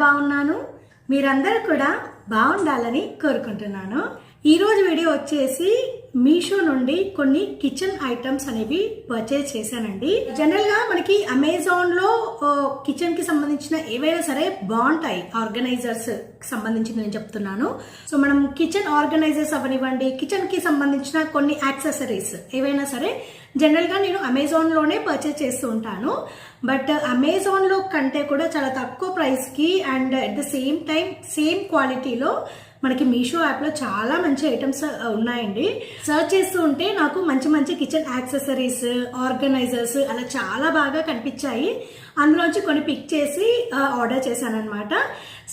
బాగున్నాను. మీరందరూ కూడా బాగుండాలని కోరుకుంటున్నాను. ఈరోజు వీడియో వచ్చేసి మీషో నుండి కొన్ని కిచెన్ ఐటమ్స్ అనేవి పర్చేజ్ చేశానండి. జనరల్ గా మనకి అమెజాన్ లో కిచెన్ కి సంబంధించిన ఏవైనా సరే బాగుంటాయి. ఆర్గనైజర్స్ సంబంధించి నేను చెప్తున్నాను. సో మనం కిచెన్ ఆర్గనైజర్స్ అవనివ్వండి, కిచెన్ కి సంబంధించిన కొన్ని యాక్సెసరీస్ ఏవైనా సరే జనరల్ గా నేను అమెజాన్ లోనే పర్చేజ్ చేస్తూ ఉంటాను. బట్ అమెజాన్ లో కంటే కూడా చాలా తక్కువ ప్రైస్ కి and at the same time same క్వాలిటీలో మనకి మీషో యాప్ లో చాలా మంచి ఐటమ్స్ ఉన్నాయండి. సర్చ్ చేస్తూ ఉంటే నాకు మంచి మంచి కిచెన్ యాక్సెసరీస్, ఆర్గనైజర్స్ అలా చాలా బాగా కనిపించాయి. అందులోంచి కొన్ని పిక్ చేసి ఆర్డర్ చేశాను అనమాట.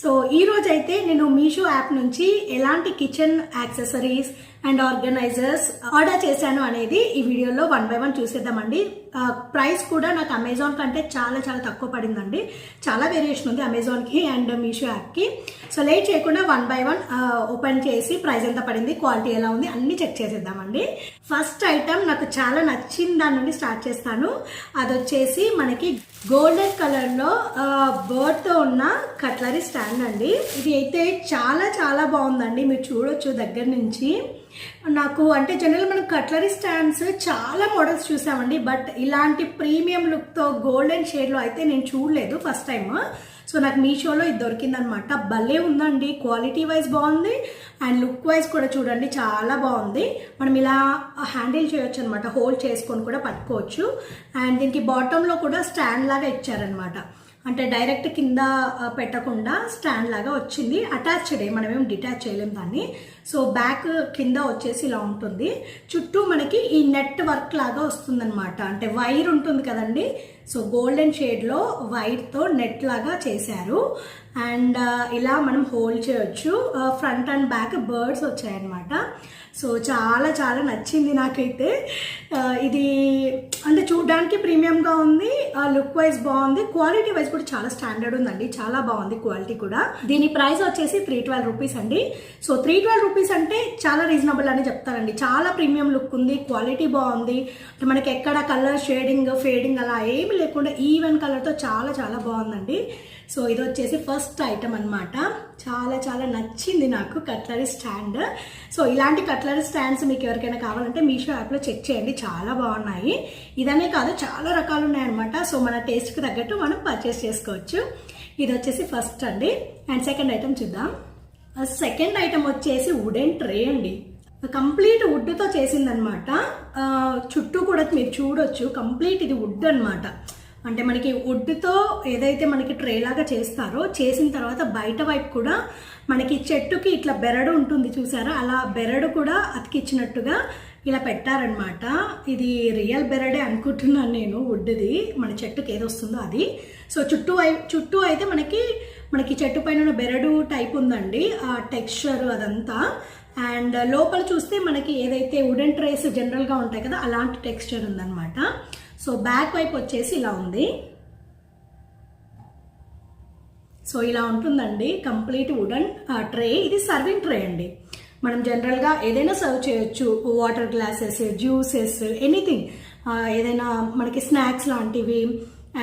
సో ఈ రోజు అయితే నేను మీషో యాప్ నుంచి ఎలాంటి kitchen accessories and organisers order చేశాను అనేది ఈ వీడియోలో 1 by 1 చూసేద్దామండి. ప్రైస్ కూడా నాకు అమెజాన్ కంటే చాలా చాలా తక్కువ పడిందండి. చాలా వేరియేషన్ ఉంది అమెజాన్ కి అండ్ మీషో యాప్ కి. సో లేట్ చేయకుండా 1 by 1 ఓపెన్ చేసి ప్రైస్ ఎంత పడింది, క్వాలిటీ ఎలా ఉంది అన్ని చెక్ చేసేద్దామండి. ఫస్ట్ ఐటమ్ నాకు చాలా నచ్చిన దాని నుండి స్టార్ట్ చేస్తాను. అది వచ్చేసి మనకి గోల్డెన్ కలర్ లో బర్డ్ తో ఉన్న కట్లరీ స్టాండ్ అండి. ఇది అయితే చాలా చాలా బాగుందండి. మీరు చూడొచ్చు దగ్గర నుంచి. నాకు అంటే జనరల్ మనం కట్లరీ స్టాండ్స్ చాలా మోడల్స్ చూసామండి. బట్ ఇలాంటి ప్రీమియం లుక్ తో గోల్డెన్ షేడ్ లో అయితే నేను చూడలేదు ఫస్ట్ టైం. సో నాకు మీషోలో ఇది దొరికిందనమాట. భలే ఉందండి, క్వాలిటీ వైజ్ బాగుంది అండ్ లుక్ వైజ్ కూడా చూడండి చాలా బాగుంది. మనం ఇలా హ్యాండిల్ చేయొచ్చు అనమాట, హోల్డ్ చేసుకొని కూడా పట్టుకోవచ్చు. అండ్ దీనికి బాటంలో కూడా స్టాండ్ లాగా ఇచ్చారనమాట. అంటే డైరెక్ట్ కింద పెట్టకుండా స్టాండ్ లాగా వచ్చింది. అటాచ్డ్, మనమేం డిటాచ్ చేయలేం దాన్ని. సో బ్యాక్ కింద వచ్చేసి ఇలా ఉంటుంది. చుట్టూ మనకి ఈ నెట్ వర్క్ లాగా వస్తుంది అనమాట. అంటే వైర్ ఉంటుంది కదండి. సో గోల్డెన్ షేడ్ లో వైర్ తో నెట్ లాగా చేశారు. అండ్ ఇలా మనం హోల్డ్ చేయొచ్చు. ఫ్రంట్ అండ్ బ్యాక్ బర్డ్స్ వచ్చాయన్నమాట. సో చాలా చాలా నచ్చింది నాకైతే. ఇది అంటే చూడడానికి ప్రీమియంగా ఉంది, లుక్ వైజ్ బాగుంది, క్వాలిటీ వైజ్ కూడా చాలా స్టాండర్డ్ ఉందండి. చాలా బాగుంది క్వాలిటీ కూడా. దీని ప్రైస్ వచ్చేసి 312 రూపీస్ అండి. సో 312 రూపీస్ అంటే చాలా రీజనబుల్ అని చెప్తారండి. చాలా ప్రీమియం లుక్ ఉంది, క్వాలిటీ బాగుంది. మనకి ఎక్కడ కలర్ షేడింగ్ ఫేడింగ్ అలా ఏమి లేకుండా ఈవెన్ కలర్తో చాలా చాలా బాగుందండి. సో ఇది వచ్చేసి ఫస్ట్ ఐటమ్ అనమాట. చాలా చాలా నచ్చింది నాకు కట్లరీ స్టాండ్. సో ఇలాంటి కట్లరీ స్టాండ్స్ మీకు ఎవరికైనా కావాలంటే మీషో యాప్లో చెక్ చేయండి, చాలా బాగున్నాయి. ఇదనే కాదు చాలా రకాలు ఉన్నాయన్నమాట. సో మన టేస్ట్కి తగ్గట్టు మనం పర్చేస్ చేసుకోవచ్చు. ఇది వచ్చేసి ఫస్ట్ అండి. అండ్ సెకండ్ ఐటమ్ చూద్దాం. సెకండ్ ఐటమ్ వచ్చేసి వుడెన్ ట్రే అండి. కంప్లీట్ వుడ్తో చేసిందనమాట. చుట్టూ కూడా మీరు చూడొచ్చు, కంప్లీట్ ఇది వుడ్ అనమాట. అంటే మనకి వుడ్తో ఏదైతే మనకి ట్రే లాగా చేస్తారో చేసిన తర్వాత బయట వైపు కూడా మనకి చెట్టుకి ఇట్లా బెరడు ఉంటుంది చూసారా, అలా బెరడు కూడా అతికిచ్చినట్టుగా ఇలా పెట్టారనమాట. ఇది రియల్ బెరడే అనుకుంటున్నాను నేను, వుడ్ది మన చెట్టుకి ఏది వస్తుందో అది. సో చుట్టూ అయితే మనకి చెట్టు పైన బెరడు టైప్ ఉందండి, ఆ టెక్స్చర్ అదంతా. అండ్ లోపల చూస్తే మనకి ఏదైతే వుడెన్ ట్రేస్ జనరల్గా ఉంటాయి కదా అలాంటి టెక్స్చర్ ఉందన్నమాట. సో బ్యాక్ వైపు వచ్చేసి ఇలా ఉంది. సో ఇలా ఉంటుందండి కంప్లీట్ వుడెన్ ట్రే. ఇది సర్వింగ్ ట్రే అండి. మనం జనరల్గా ఏదైనా సర్వ్ చేయొచ్చు, వాటర్ గ్లాసెస్, జ్యూసెస్, ఎనీథింగ్, ఏదైనా మనకి స్నాక్స్ లాంటివి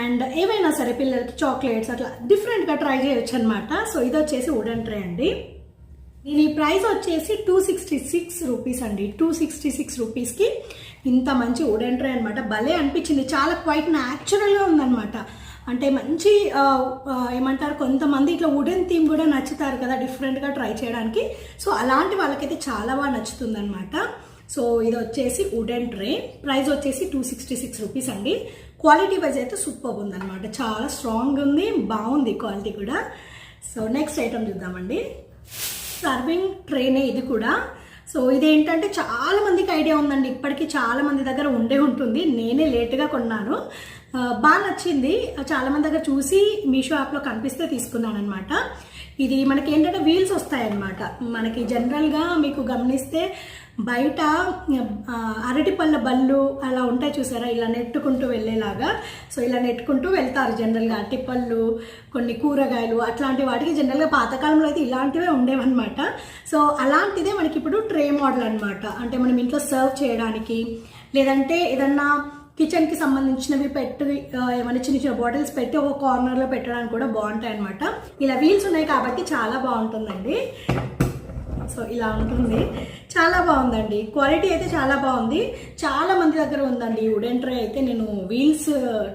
అండ్ ఏవైనా సరే పిల్లలకి చాక్లెట్స్ అట్లా డిఫరెంట్గా ట్రై చేయొచ్చు అనమాట. సో ఇది వచ్చేసి వుడెన్ ట్రే అండి. దీని ప్రైస్ వచ్చేసి 266 రూపీస్ అండి. 266 రూపీస్కి ఇంత మంచి వుడెన్ ట్రే అనమాట. భలే అనిపించింది, చాలా క్వైట్ న్యాచురల్గా ఉందన్నమాట. అంటే మంచి ఏమంటారు, కొంతమంది ఇట్లా వుడెన్ థీమ్ కూడా నచ్చుతారు కదా డిఫరెంట్గా ట్రై చేయడానికి. సో అలాంటి వాళ్ళకైతే చాలా బాగా నచ్చుతుంది అనమాట. సో ఇది వచ్చేసి వుడెన్ ట్రే. ప్రైస్ వచ్చేసి 266 రూపీస్ అండి. క్వాలిటీ వైజ్ అయితే సూపర్ ఉందన్నమాట, చాలా స్ట్రాంగ్ ఉంది, బాగుంది క్వాలిటీ కూడా. సో నెక్స్ట్ ఐటమ్ చూద్దామండి. సర్వింగ్ ట్రేనే ఇది కూడా. సో ఇదేంటంటే చాలా మందికి ఐడియా ఉందండి, ఇప్పటికీ చాలా మంది దగ్గర ఉండే ఉంటుంది. నేనే లేట్గా కొన్నాను, బాగా నచ్చింది. చాలా మంది దగ్గర చూసి మీషో యాప్లో కనిపిస్తే తీసుకున్నాను అనమాట. ఇది మనకి ఏంటంటే వీల్స్ వస్తాయన్నమాట. మనకి జనరల్గా మీకు గమనిస్తే బయట అరటిపళ్ళ బళ్ళు అలా ఉంటాయి చూసారా, ఇలా నెట్టుకుంటూ వెళ్ళేలాగా. సో ఇలా నెట్టుకుంటూ వెళ్తారు జనరల్గా అరటిపళ్ళు, కొన్ని కూరగాయలు, అట్లాంటి వాటికి జనరల్గా పాతకాలంలో అయితే ఇలాంటివే ఉండేవన్నమాట. సో అలాంటిదే మనకి ఇప్పుడు ట్రే మోడల్ అనమాట. అంటే మనం ఇంట్లో సర్వ్ చేయడానికి, లేదంటే ఏదన్నా కిచెన్కి సంబంధించినవి పెట్టి ఏమైనా చిన్న చిన్న బాటిల్స్ పెట్టి ఒక కార్నర్లో పెట్టడానికి కూడా బాగుంటాయి అనమాట. ఇలా వీల్స్ ఉన్నాయి కాబట్టి చాలా బాగుంటుందండి. సో ఇలా ఉంటుంది, చాలా బాగుందండి. క్వాలిటీ అయితే చాలా బాగుంది. చాలా మంది దగ్గర ఉందండి వుడెన్ ట్రే అయితే. నేను వీల్స్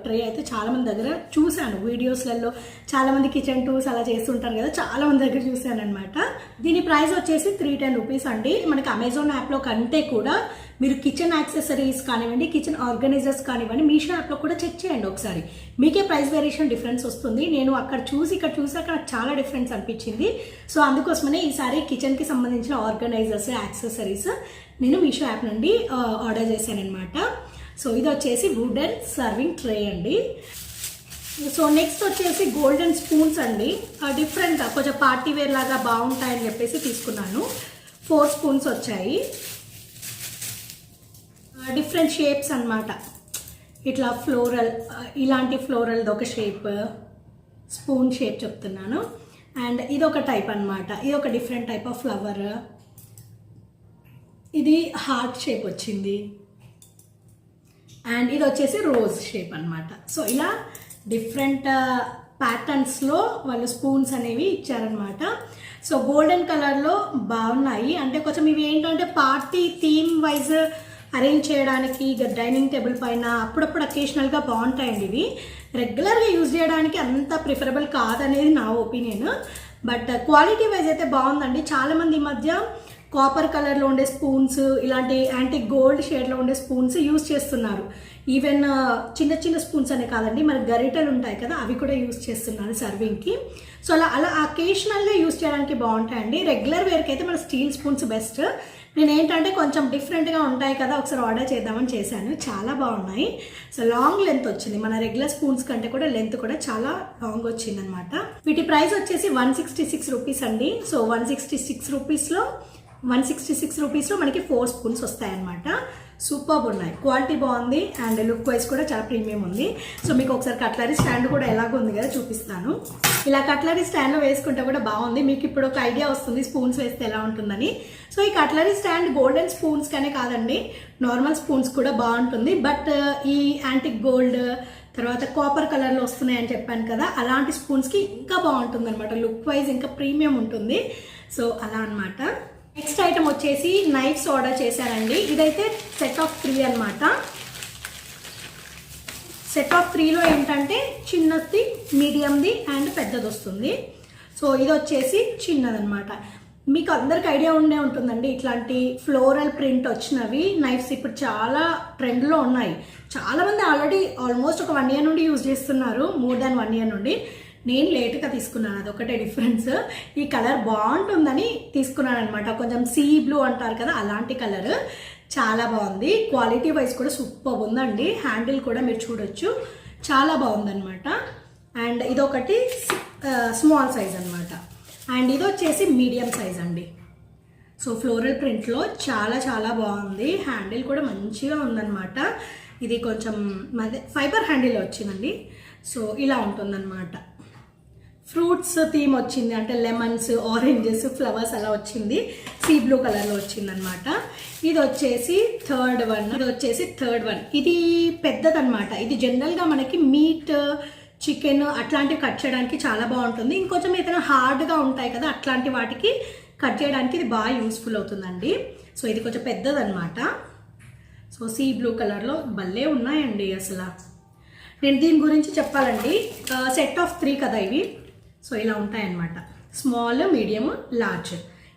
ట్రే అయితే చాలా మంది దగ్గర చూశాను వీడియోస్లలో. చాలా మంది కిచెన్ టూర్స్ అలా చేస్తుంటారు కదా, చాలా మంది దగ్గర చూశాను అనమాట. దీని ప్రైస్ వచ్చేసి 310 రూపీస్ అండి. మనకి అమెజాన్ యాప్లో కంటే కూడా మీరు కిచెన్ యాక్సెసరీస్ కానివ్వండి, కిచెన్ ఆర్గనైజర్స్ కానివ్వండి, మీషో యాప్లో కూడా చెక్ చేయండి ఒకసారి. మీకే ప్రైస్ వేరియేషన్ డిఫరెన్స్ వస్తుంది. నేను అక్కడ చూసి ఇక్కడ చూసాక నాకు చాలా డిఫరెన్స్ అనిపించింది. సో అందుకోసమనే ఈసారి కిచెన్కి సంబంధించిన ఆర్గనైజర్స్, యాక్సెసరీస్ నేను మీషో యాప్ నుండి ఆర్డర్ చేశాను అనమాట. సో ఇది వచ్చేసి వుడెన్ సర్వింగ్ ట్రే అండి. సో నెక్స్ట్ వచ్చేసి గోల్డెన్ స్పూన్స్ అండి. డిఫరెంట్గా కొంచెం పార్టీ వేర్ లాగా బాగుంటాయని చెప్పేసి తీసుకున్నాను. 4 స్పూన్స్ వచ్చాయి. డిఫరెంట్ షేప్స్ అన్నమాట. ఇట్లా ఫ్లోరల్, ఇలాంటి ఫ్లోరల్ది ఒక షేప్, స్పూన్ షేప్ చెప్తున్నాను. అండ్ ఇది ఒక టైప్ అన్నమాట. ఇది ఒక డిఫరెంట్ టైప్ ఆఫ్ ఫ్లవర్. ఇది హార్ట్ షేప్ వచ్చింది. అండ్ ఇది వచ్చేసి రోజ్ షేప్ అన్నమాట. సో ఇలా డిఫరెంట్ ప్యాటర్న్స్లో వాళ్ళు స్పూన్స్ అనేవి ఇచ్చారనమాట. సో గోల్డెన్ కలర్లో బాగున్నాయి. అంటే కొంచెం ఇవి ఏంటంటే పార్టీ థీమ్ వైజ్ అరేంజ్ చేయడానికి డైనింగ్ టేబుల్ పైన అప్పుడప్పుడు అకేషనల్గా బాగుంటాయండి. ఇవి రెగ్యులర్గా యూజ్ చేయడానికి అంత ప్రిఫరబుల్ కాదనేది నా ఒపీనియన్. బట్ క్వాలిటీ వైజ్ అయితే బాగుందండి. చాలామంది ఈ మధ్య కాపర్ కలర్లో ఉండే స్పూన్స్, ఇలాంటి యాంటిక్ గోల్డ్ షేడ్లో ఉండే స్పూన్స్ యూజ్ చేస్తున్నారు. ఈవెన్ చిన్న చిన్న స్పూన్స్ అనే కాదండి, మనకి గరిటెలు ఉంటాయి కదా, అవి కూడా యూజ్ చేస్తున్నారు సర్వింగ్కి. సో అలా అకేషనల్గా యూజ్ చేయడానికి బాగుంటాయండి. రెగ్యులర్ వేర్కి అయితే మన స్టీల్ స్పూన్స్ బెస్ట్. నేను ఏంటంటే కొంచెం డిఫరెంట్గా ఉంటాయి కదా, ఒకసారి ఆర్డర్ చేద్దామని చేశాను. చాలా బాగున్నాయి. సో లాంగ్ లెంత్ వచ్చింది. మన రెగ్యులర్ స్పూన్స్ కంటే కూడా లెంత్ కూడా చాలా లాంగ్ వచ్చింది అనమాట. వీటి ప్రైస్ వచ్చేసి 166 రూపీస్ అండి. సో 166 రూపీస్లో మనకి 4 స్పూన్స్ వస్తాయన్నమాట. సూపర్బ్ ఉన్నాయి, క్వాలిటీ బాగుంది అండ్ లుక్ వైజ్ కూడా చాలా ప్రీమియం ఉంది. సో మీకు ఒకసారి కట్లరీ స్టాండ్ కూడా ఎలాగో ఉంది కదా చూపిస్తాను. ఇలా కట్లరీ స్టాండ్లో వేసుకుంటే కూడా బాగుంది. మీకు ఇప్పుడు ఒక ఐడియా వస్తుంది స్పూన్స్ వేస్తే ఎలా ఉంటుందని. సో ఈ కట్లరీ స్టాండ్ గోల్డెన్ స్పూన్స్ కనే కాదండి, నార్మల్ స్పూన్స్ కూడా బాగుంటుంది. బట్ ఈ యాంటిక్ గోల్డ్ తర్వాత కాపర్ కలర్లో వస్తున్నాయని చెప్పాను కదా, అలాంటి స్పూన్స్కి ఇంకా బాగుంటుంది అనమాట. లుక్ వైజ్ ఇంకా ప్రీమియం ఉంటుంది. సో అలా అనమాట. నెక్స్ట్ ఐటమ్ వచ్చేసి నైఫ్స్ ఆర్డర్ చేశానండి. ఇదైతే సెట్ ఆఫ్ 3 అనమాట. సెట్ ఆఫ్ 3లో ఏంటంటే చిన్నది, మీడియంది అండ్ పెద్దది వస్తుంది. సో ఇది వచ్చేసి చిన్నదనమాట. మీకు అందరికి ఐడియా ఉండే ఉంటుందండి, ఇట్లాంటి ఫ్లోరల్ ప్రింట్ వచ్చినవి నైఫ్స్ ఇప్పుడు చాలా ట్రెండ్లో ఉన్నాయి. చాలామంది ఆల్రెడీ ఆల్మోస్ట్ ఒక 1 ఇయర్ నుండి యూజ్ చేస్తున్నారు, మోర్ దాన్ 1 ఇయర్ నుండి. నేను లేట్గా తీసుకున్నాను, అదొకటే డిఫరెన్స్. ఈ కలర్ బాగుంటుందని తీసుకున్నాను అనమాట. కొంచెం సీ బ్లూ అంటారు కదా, అలాంటి కలర్ చాలా బాగుంది. క్వాలిటీ వైజ్ కూడా సూపర్ ఉందండి. హ్యాండిల్ కూడా మీరు చూడొచ్చు, చాలా బాగుందన్నమాట. అండ్ ఇదొకటి స్మాల్ సైజ్ అనమాట. అండ్ ఇది వచ్చేసి మీడియం సైజ్ అండి. సో ఫ్లోరల్ ప్రింట్లో చాలా చాలా బాగుంది. హ్యాండిల్ కూడా మంచిగా ఉందన్నమాట. ఇది కొంచెం ఫైబర్ హ్యాండిల్ వచ్చిందండి. సో ఇలా ఉంటుందన్నమాట. ఫ్రూట్స్ థీమ్ వచ్చింది, అంటే లెమన్స్, ఆరెంజెస్, ఫ్లవర్స్ అలా వచ్చింది. సీ బ్లూ కలర్లో వచ్చిందనమాట. ఇది వచ్చేసి థర్డ్ వన్. ఇది పెద్దదన్నమాట. ఇది జనరల్గా మనకి మీట్, చికెన్ అట్లాంటివి కట్ చేయడానికి చాలా బాగుంటుంది. ఇంకొంచెం ఏదైనా హార్డ్గా ఉంటాయి కదా, అట్లాంటి వాటికి కట్ చేయడానికి ఇది బాగా యూస్ఫుల్ అవుతుందండి. సో ఇది కొంచెం పెద్దదన్నమాట. సో సీ బ్లూ కలర్లో భలే ఉన్నాయండి అసలు. నేను దీని గురించి చెప్పాలండి, సెట్ ఆఫ్ 3 కదా ఇవి. సో ఇలా ఉంటాయన్నమాట. Small, medium, large.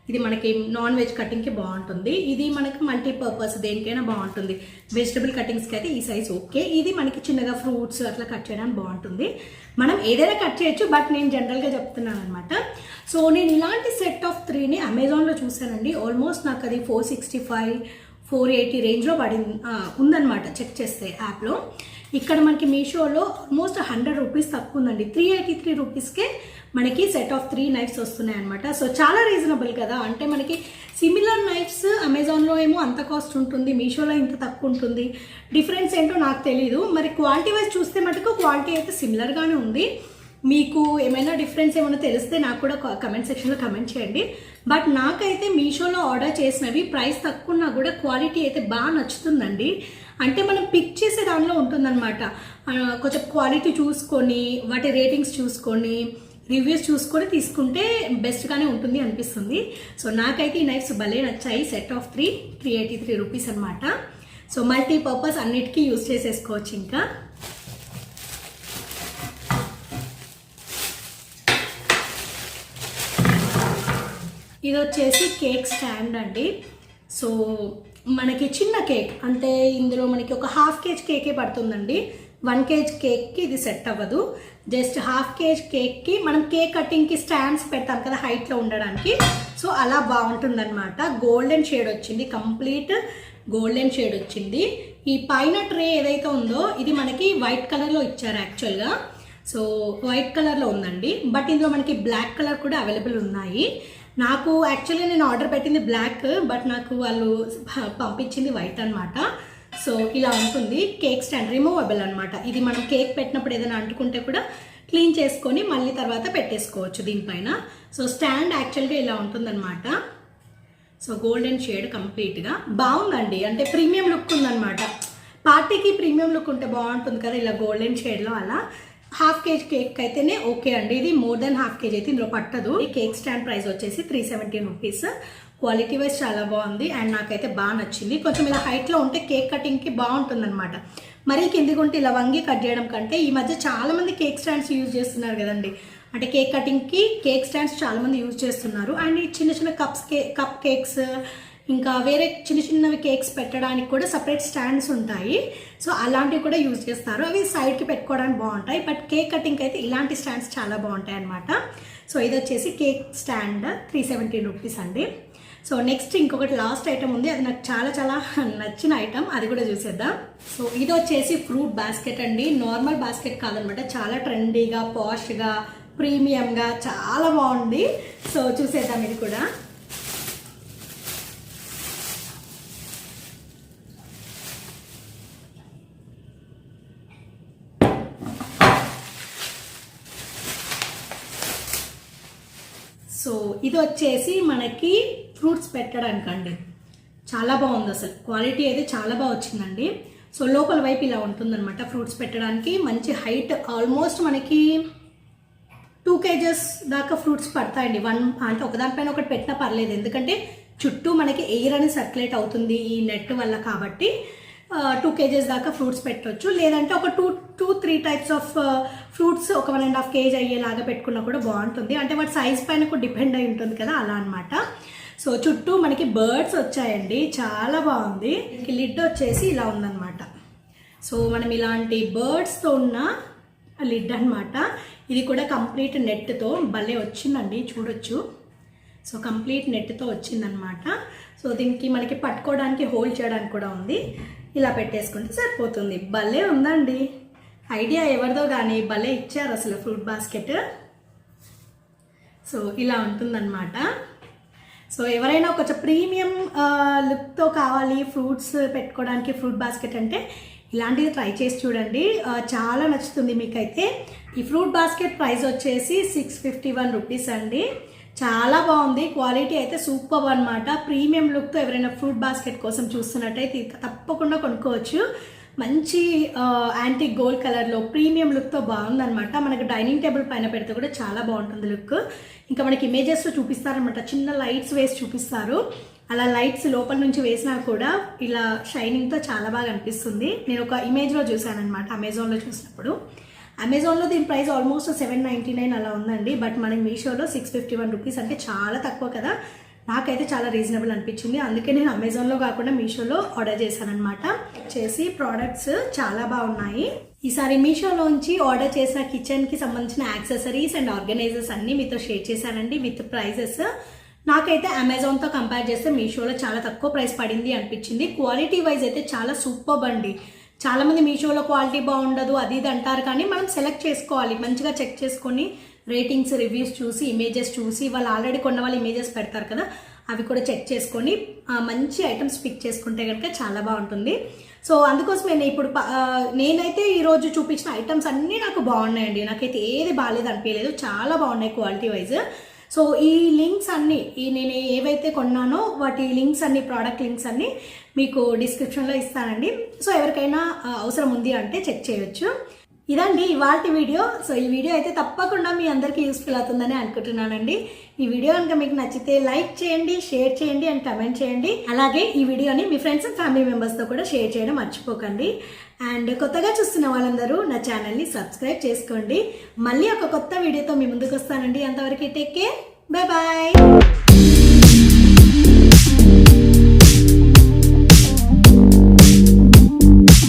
ఇది మనకి నాన్ వెజ్ కటింగ్కి బాగుంటుంది. ఇది మనకి మల్టీపర్పస్ దేనికైనా బాగుంటుంది. వెజిటబుల్ కటింగ్స్కి అయితే ఈ సైజ్ ఓకే. ఇది మనకి చిన్నగా ఫ్రూట్స్ అట్లా కట్ చేయడానికి బాగుంటుంది. మనం ఏదైనా కట్ చేయొచ్చు, బట్ నేను జనరల్గా చెప్తున్నాను అనమాట. సో నేను ఇలాంటి సెట్ ఆఫ్ 3ని అమెజాన్లో చూసానండి. ఆల్మోస్ట్ నాకు అది 465, 480 రేంజ్లో ఉందన్నమాట చెక్ చేస్తే యాప్లో. ఇక్కడ మనకి మీషోలో ఆల్మోస్ట్ 100 రూపీస్ తక్కువ ఉందండి. 383 రూపీస్కే మనకి సెట్ ఆఫ్ 3 నైఫ్స్ వస్తున్నాయి అనమాట. సో చాలా రీజనబుల్ కదా. అంటే మనకి సిమిలర్ నైఫ్స్ అమెజాన్లో ఏమో అంత కాస్ట్ ఉంటుంది, మీషోలో ఇంత తక్కువ ఉంటుంది. డిఫరెన్స్ ఏంటో నాకు తెలీదు. మరి క్వాలిటీ వైజ్ చూస్తే మటుకు క్వాలిటీ అయితే సిమిలర్గానే ఉంది. మీకు ఏమైనా డిఫరెన్స్ ఏమైనా తెలిస్తే నాకు కూడా కమెంట్ సెక్షన్లో కమెంట్ చేయండి. బట్ నాకైతే మీషోలో ఆర్డర్ చేసినవి ప్రైస్ తక్కువ ఉన్నా కూడా క్వాలిటీ అయితే బాగా నచ్చుతుందండి. అంటే మనం పిక్ చేసే దానిలో ఉంటుందన్నమాట. కొంచెం క్వాలిటీ చూసుకొని వాటి రేటింగ్స్ చూసుకొని రివ్యూస్ చూసుకొని తీసుకుంటే బెస్ట్గానే ఉంటుంది అనిపిస్తుంది. సో నాకైతే ఈ నైఫ్స్ భలే నచ్చాయి. సెట్ ఆఫ్ 383 రూపీస్ అనమాట. సో మల్టీపర్పస్ అన్నిటికీ యూజ్ చేసేసుకోవచ్చు. ఇంకా ఇది వచ్చేసి కేక్ స్టాండ్ అండి. సో మనకి చిన్న కేక్ అంటే ఇందులో మనకి ఒక హాఫ్ కేజీ కేకే పడుతుందండి. 1 కేజీ కేక్కి ఇది సెట్ అవ్వదు. జస్ట్ హాఫ్ కేజీ కేక్కి మనం కేక్ కటింగ్కి స్టాండ్స్ పెడతాం కదా హైట్లో ఉండడానికి. సో అలా బాగుంటుందన్నమాట. గోల్డెన్ షేడ్ వచ్చింది, కంప్లీట్ గోల్డెన్ షేడ్ వచ్చింది. ఈ పైన ట్రే ఏదైతే ఉందో ఇది మనకి వైట్ కలర్లో ఇచ్చారు యాక్చువల్గా. సో వైట్ కలర్లో ఉందండి, బట్ ఇందులో మనకి బ్లాక్ కలర్ కూడా అవైలబుల్ ఉన్నాయి. నాకు యాక్చువల్లీ నేను ఆర్డర్ పెట్టింది బ్లాక్, బట్ నాకు వాళ్ళు పంపించింది వైట్ అనమాట. సో ఇలా ఉంటుంది. కేక్ స్టాండ్ రిమూవబుల్ అనమాట. ఇది మనం కేక్ పెట్టినప్పుడు ఏదైనా అంటుకుంటే కూడా క్లీన్ చేసుకొని మళ్ళీ తర్వాత పెట్టేసుకోవచ్చు దీనిపైన. సో స్టాండ్ యాక్చువల్గా ఇలా ఉంటుందన్నమాట. సో గోల్డెన్ షేడ్ కంప్లీట్గా బాగుందండి. అంటే ప్రీమియం లుక్ ఉందన్నమాట. పార్టీకి ప్రీమియం లుక్ ఉంటే బాగుంటుంది కదా ఇలా గోల్డెన్ షేడ్లో. అలా హాఫ్ కేజీ కేక్ అయితేనే ఓకే అండి. ఇది మోర్ దెన్ హాఫ్ కేజీ అయితే ఇందులో పట్టదు. ఈ కేక్ స్టాండ్ ప్రైస్ వచ్చేసి 317 రూపీస్. క్వాలిటీ వైజ్ చాలా బాగుంది అండ్ నాకైతే బాగా నచ్చింది. కొంచెం ఇలా హైట్లో ఉంటే కేక్ కటింగ్కి బాగుంటుంది అనమాట. మరీ కిందికి ఉంటే ఇలా వంగి కట్ చేయడం కంటే ఈ మధ్య చాలా మంది కేక్ స్టాండ్స్ యూజ్ చేస్తున్నారు కదండి. అంటే కేక్ కటింగ్కి కేక్ స్టాండ్స్ చాలా మంది యూజ్ చేస్తున్నారు. అండ్ ఈ చిన్న చిన్న కప్ కేక్స్ ఇంకా వేరే చిన్న చిన్నవి కేక్స్ పెట్టడానికి కూడా సపరేట్ స్టాండ్స్ ఉంటాయి. సో అలాంటివి కూడా యూజ్ చేస్తారు. అవి సైడ్కి పెట్టుకోవడానికి బాగుంటాయి. బట్ కేక్ కటింగ్కి అయితే ఇలాంటి స్టాండ్స్ చాలా బాగుంటాయి అనమాట. సో ఇది వచ్చేసి కేక్ స్టాండ్ 317 రూపీస్ అండి. సో నెక్స్ట్ ఇంకొకటి లాస్ట్ ఐటమ్ ఉంది. అది నాకు చాలా చాలా నచ్చిన ఐటమ్, అది కూడా చూసేద్దాం. సో ఇది వచ్చేసి ఫ్రూట్ బాస్కెట్ అండి. నార్మల్ బాస్కెట్ కాదనమాట. చాలా ట్రెండీగా, పాష్గా, ప్రీమియంగా చాలా బాగుంది. సో చూసేద్దాం ఇది కూడా. సో ఇది వచ్చేసి మనకి ఫ్రూట్స్ పెట్టడానికండి. చాలా బాగుంది అసలు. క్వాలిటీ అయితే చాలా బాగా వచ్చిందండి. సో లోపల వైపు ఇలా ఉంటుందన్నమాట. ఫ్రూట్స్ పెట్టడానికి మంచి హైట్, ఆల్మోస్ట్ మనకి 2 కేజెస్ దాకా ఫ్రూట్స్ పడతాయండి. అంటే ఒకదానిపైన ఒకటి పెట్టినా పర్లేదు, ఎందుకంటే చుట్టూ మనకి ఎయిర్ అనేది సర్క్యులేట్ అవుతుంది ఈ నెట్ వల్ల. కాబట్టి 2 కేజెస్ దాకా ఫ్రూట్స్ పెట్టవచ్చు. లేదంటే ఒక 2-3 టైప్స్ ఆఫ్ ఫ్రూట్స్ ఒక 1.5 కేజీ అయ్యేలాగా పెట్టుకున్నా కూడా బాగుంటుంది. అంటే వాటి సైజ్ పైన కూడా డిపెండ్ అయి ఉంటుంది కదా, అలా అనమాట. సో చుట్టూ మనకి బర్డ్స్ వచ్చాయండి. చాలా బాగుంది. లిడ్ వచ్చేసి ఇలా ఉందన్నమాట. సో మనం ఇలాంటి బర్డ్స్తో ఉన్న లిడ్ అనమాట. ఇది కూడా కంప్లీట్ నెట్తో భలే వచ్చిందండి, చూడొచ్చు. సో కంప్లీట్ నెట్తో వచ్చిందనమాట. సో దీనికి మనకి పట్టుకోవడానికి హోల్డ్ చేయడానికి కూడా ఉంది. ఇలా పెట్టేసుకుంటే సరిపోతుంది. భలే ఉందండి. ఐడియా ఎవరిదో కానీ భలే ఇచ్చారు అసలు ఫ్రూట్ బాస్కెట్. సో ఇలా ఉంటుందన్నమాట. సో ఎవరైనా కొంచెం ప్రీమియం లుక్తో కావాలి ఫ్రూట్స్ పెట్టుకోవడానికి ఫ్రూట్ బాస్కెట్ అంటే ఇలాంటిది ట్రై చేసి చూడండి. చాలా నచ్చుతుంది మీకైతే. ఈ ఫ్రూట్ బాస్కెట్ ప్రైస్ వచ్చేసి 651 రూపీస్ అండి. చాలా బాగుంది. క్వాలిటీ అయితే సూపర్ అనమాట. ప్రీమియం లుక్తో ఎవరైనా ఫ్రూట్ బాస్కెట్ కోసం చూస్తున్నట్టయితే తప్పకుండా కొనుక్కోవచ్చు. మంచి యాంటిక్ గోల్డ్ కలర్లో ప్రీమియం లుక్తో బాగుందనమాట. మనకు డైనింగ్ టేబుల్ పైన పెడితే కూడా చాలా బాగుంటుంది లుక్. ఇంకా మనకి ఇమేజెస్లో చూపిస్తారనమాట. చిన్న లైట్స్ వేసి చూపిస్తారు. అలా లైట్స్ లోపల నుంచి వేసినా కూడా ఇలా షైనింగ్తో చాలా బాగా అనిపిస్తుంది. నేను ఒక ఇమేజ్లో చూసానమాట అమెజాన్లో చూసినప్పుడు. అమెజాన్లో దీని ప్రైస్ ఆల్మోస్ట్ 799 అలా ఉందండి. బట్ మనకి మీషోలో 651 రూపీస్ అంటే చాలా తక్కువ కదా. నాకైతే చాలా రీజనబుల్ అనిపించింది. అందుకే నేను అమెజాన్లో కాకుండా మీషోలో ఆర్డర్ చేశానమాట. చేసి ప్రోడక్ట్స్ చాలా బాగున్నాయి. ఈసారి మీషోలోంచి ఆర్డర్ చేసిన కిచెన్కి సంబంధించిన యాక్సెసరీస్ అండ్ ఆర్గనైజర్స్ అన్నీ మీతో షేర్ చేశానండి విత్ ప్రైజెస్. నాకైతే అమెజాన్తో కంపేర్ చేస్తే మీషోలో చాలా తక్కువ ప్రైస్ పడింది అనిపించింది. క్వాలిటీ వైజ్ అయితే చాలా సూపర్ అండి. చాలామంది మీషోలో క్వాలిటీ బాగుండదు అది ఇది అంటారు, కానీ మనం సెలెక్ట్ చేసుకోవాలి, మంచిగా చెక్ చేసుకొని రేటింగ్స్ రివ్యూస్ చూసి ఇమేజెస్ చూసి వాళ్ళు ఆల్రెడీ కొన్న వాళ్ళు ఇమేజెస్ పెడతారు కదా, అవి కూడా చెక్ చేసుకొని మంచి ఐటమ్స్ పిక్ చేసుకుంటే కనుక చాలా బాగుంటుంది. సో అందుకోసం నేనైతే ఈరోజు చూపించిన ఐటమ్స్ అన్నీ నాకు బాగున్నాయండి. నాకైతే ఏది బాగాలేదు అనిపించలేదు, చాలా బాగున్నాయి క్వాలిటీ వైజ్. సో ఈ లింక్స్ అన్నీ నేను ఏవైతే కొన్నానో వాటి లింక్స్ అన్ని ప్రోడక్ట్ లింక్స్ అన్నీ మీకు డిస్క్రిప్షన్లో ఇస్తానండి. సో ఎవరికైనా అవసరం ఉంది అంటే చెక్ చేయొచ్చు. ఇదండి ఇవాల్టి వీడియో. సో ఈ వీడియో అయితే తప్పకుండా మీ అందరికీ యూస్ఫుల్ అవుతుందని అనుకుంటున్నానండి. ఈ వీడియో కనుక మీకు నచ్చితే లైక్ చేయండి, షేర్ చేయండి అండ్ కమెంట్ చేయండి. అలాగే ఈ వీడియోని మీ ఫ్రెండ్స్ అండ్ ఫ్యామిలీ మెంబర్స్తో కూడా షేర్ చేయడం మర్చిపోకండి. అండ్ కొత్తగా చూస్తున్న వాళ్ళందరూ నా ఛానల్ని సబ్స్క్రైబ్ చేసుకోండి. మళ్ళీ ఒక కొత్త వీడియోతో మీ ముందుకు వస్తానండి. అంతవరకు టేక్ కేర్, బై బాయ్.